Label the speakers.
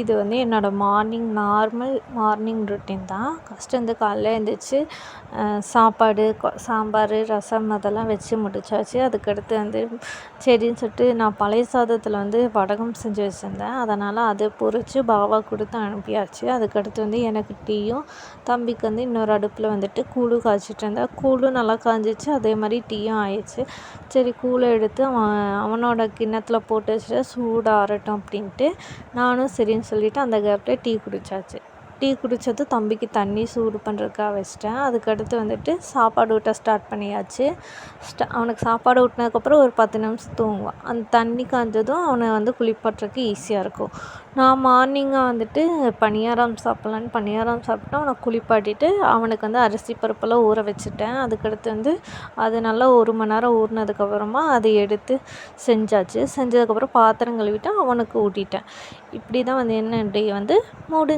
Speaker 1: இது வந்து என்னோடய நார்மல் மார்னிங் ரொட்டீன் தான். ஃபஸ்ட்டு வந்து காலைல எழுந்திரிச்சு சாப்பாடு, சாம்பார், ரசம் அதெல்லாம் வச்சு முடிச்சாச்சு. அதுக்கடுத்து வந்து சரின்னு சொல்லிட்டு நான் பழைய சாதத்தில் வந்து வடகம் செஞ்சு வச்சுருந்தேன். அதனால் அதை பொரித்து பாபாவுக்கு கொடுத்து அனுப்பியாச்சு. அதுக்கடுத்து வந்து எனக்கு டீயும், தம்பிக்கு வந்து இன்னொரு அடுப்பில் வந்துட்டு கூழும் காய்ச்சிட்டு இருந்தேன். கூழும் நல்லா காய்ஞ்சிச்சு, அதே மாதிரி டீயும் ஆயிடுச்சு. சரி கூழை எடுத்து அவனோட கிண்ணத்தில் போட்டு வச்சுட்டு சூடாறட்டும் அப்படின்ட்டு நானும் சரின்னு சொல்லிவிட்டு அந்த கேப்பில் டீ குடித்தாச்சு. டீ குடித்தது தம்பிக்கு தண்ணி சூடு பண்ணுறதுக்காக வச்சிட்டேன். அதுக்கடுத்து வந்துட்டு சாப்பாடு ஊட்ட ஸ்டார்ட் பண்ணியாச்சு. அவனுக்கு சாப்பாடு ஊட்டினதுக்கப்புறம் ஒரு 10 நிமிஷம் தூங்குவான். அந்த தண்ணி காய்ஞ்சதும் அவனை வந்து குளிப்பாட்டுறதுக்கு ஈஸியாக இருக்கும். நான் மார்னிங்காக வந்துட்டு பணியாரம் சாப்பிட்லான்னு பணியாரம் சாப்பிட்டு அவனை குளிப்பாட்டிட்டு அவனுக்கு வந்து அரிசி பருப்பெல்லாம் ஊற வச்சுட்டேன். அதுக்கடுத்து வந்து அது நல்லா 1 மணி நேரம் ஊறினதுக்கப்புறமா அதை எடுத்து செஞ்சாச்சு. செஞ்சதுக்கப்புறம் பாத்திரம் கழுவிட்டு அவனுக்கு ஊட்டிட்டேன். இப்படி தான் வந்து என்ன டே வந்து முடிஞ்சு.